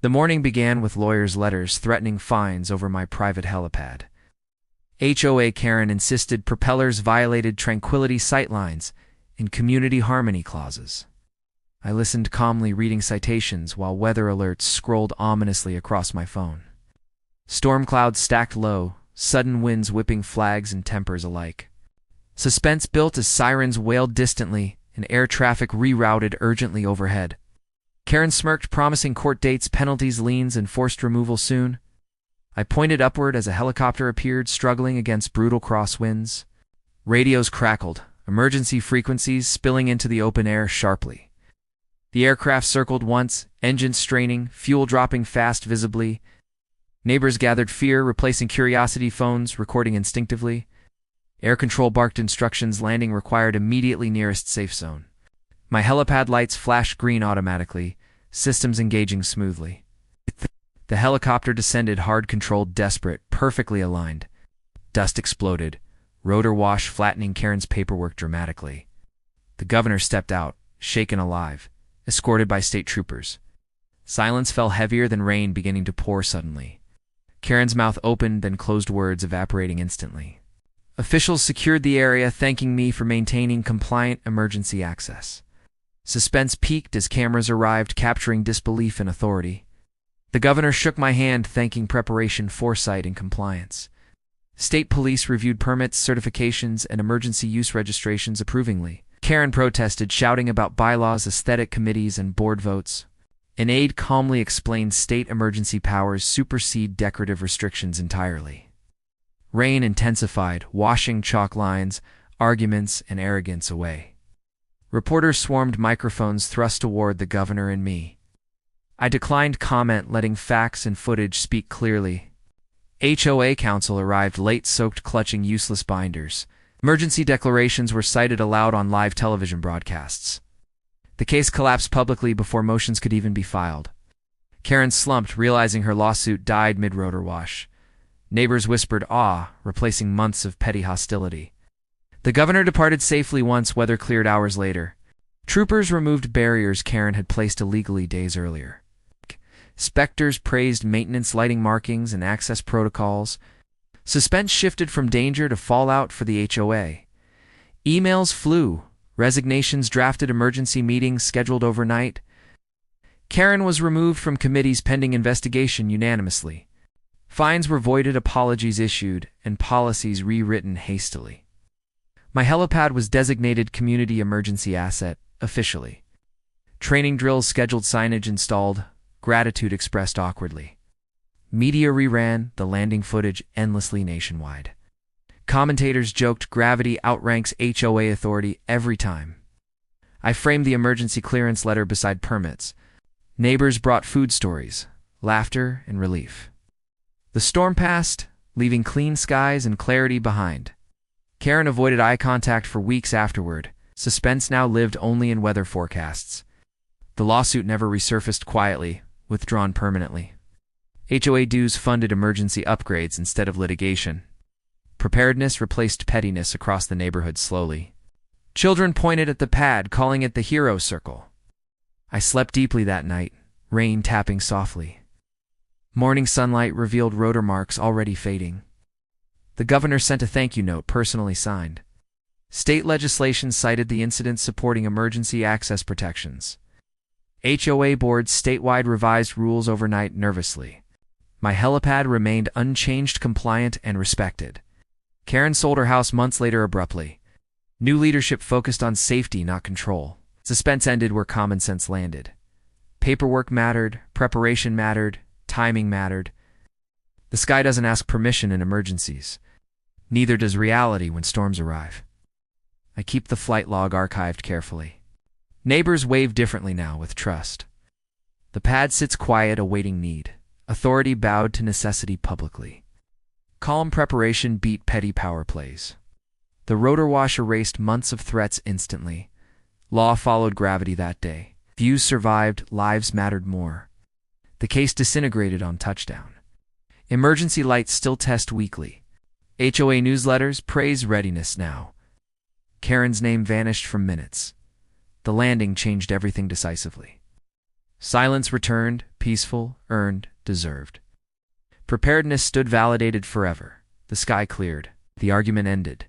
The morning began with lawyers' letters threatening fines over my private helipad. HOA Karen insisted propellers violated tranquility sightlines and community harmony clauses. I listened calmly, reading citations while weather alerts scrolled ominously across my phone. Storm clouds stacked low, sudden winds whipping flags and tempers alike. Suspense built as sirens wailed distantly and air traffic rerouted urgently overhead. Karen smirked, promising court dates, penalties, liens, and forced removal soon. I pointed upward as a helicopter appeared, struggling against brutal crosswinds. Radios crackled, emergency frequencies spilling into the open air sharply. The aircraft circled once, engines straining, fuel dropping fast visibly. Neighbors gathered fear, replacing curiosity, phones recording instinctively. Air control barked instructions, landing required immediately nearest safe zone. My helipad lights flashed green automatically, systems engaging smoothly. The helicopter descended, hard controlled, desperate, perfectly aligned. Dust exploded, rotor wash flattening Karen's paperwork dramatically. The governor stepped out, shaken alive, escorted by state troopers. Silence fell heavier than rain beginning to pour suddenly. Karen's mouth opened, then closed, words evaporating instantly. Officials secured the area, thanking me for maintaining compliant emergency access. Suspense peaked as cameras arrived, capturing disbelief in authority. The governor shook my hand, thanking preparation, foresight, and compliance. State police reviewed permits, certifications, and emergency use registrations approvingly. Karen protested, shouting about bylaws, aesthetic committees, and board votes. An aide calmly explained state emergency powers supersede decorative restrictions entirely. Rain intensified, washing chalk lines, arguments, and arrogance away. Reporters swarmed, microphones thrust toward the governor and me. I declined comment, letting facts and footage speak clearly. HOA counsel arrived late, soaked, clutching useless binders. Emergency declarations were cited aloud on live television broadcasts. The case collapsed publicly before motions could even be filed. Karen slumped, realizing her lawsuit died mid-rotor wash. Neighbors whispered awe, replacing months of petty hostility. The governor departed safely once weather cleared hours later. Troopers removed barriers Karen had placed illegally days earlier. Specters praised maintenance, lighting markings, and access protocols. Suspense shifted from danger to fallout for the HOA. Emails flew, resignations drafted, emergency meetings scheduled overnight. Karen was removed from committees pending investigation unanimously. Fines were voided, apologies issued, and policies rewritten hastily. My helipad was designated community emergency asset, officially. Training drills scheduled, signage installed, gratitude expressed awkwardly. Media reran the landing footage endlessly nationwide. Commentators joked gravity outranks HOA authority every time. I framed the emergency clearance letter beside permits. Neighbors brought food stories, laughter, and relief. The storm passed, leaving clean skies and clarity behind. Karen avoided eye contact for weeks afterward. Suspense now lived only in weather forecasts. The lawsuit never resurfaced quietly, withdrawn permanently. HOA dues funded emergency upgrades instead of litigation. Preparedness replaced pettiness across the neighborhood slowly. Children pointed at the pad, calling it the hero circle. I slept deeply that night, rain tapping softly. Morning sunlight revealed rotor marks already fading. The governor sent a thank you note, personally signed. State legislation cited the incident, supporting emergency access protections. HOA boards statewide revised rules overnight nervously. My helipad remained unchanged, compliant, and respected. Karen sold her house months later abruptly. New leadership focused on safety, not control. Suspense ended where common sense landed. Paperwork mattered, preparation mattered, timing mattered. The sky doesn't ask permission in emergencies. Neither does reality when storms arrive. I keep the flight log archived carefully. Neighbors wave differently now, with trust. The pad sits quiet, awaiting need. Authority bowed to necessity publicly. Calm preparation beat petty power plays. The rotor wash erased months of threats instantly. Law followed gravity that day. Views survived, lives mattered more. The case disintegrated on touchdown. Emergency lights still test weekly. HOA newsletters praise readiness now. Karen's name vanished from minutes. The landing changed everything decisively. Silence returned, peaceful, earned, deserved. Preparedness stood validated forever. The sky cleared. The argument ended.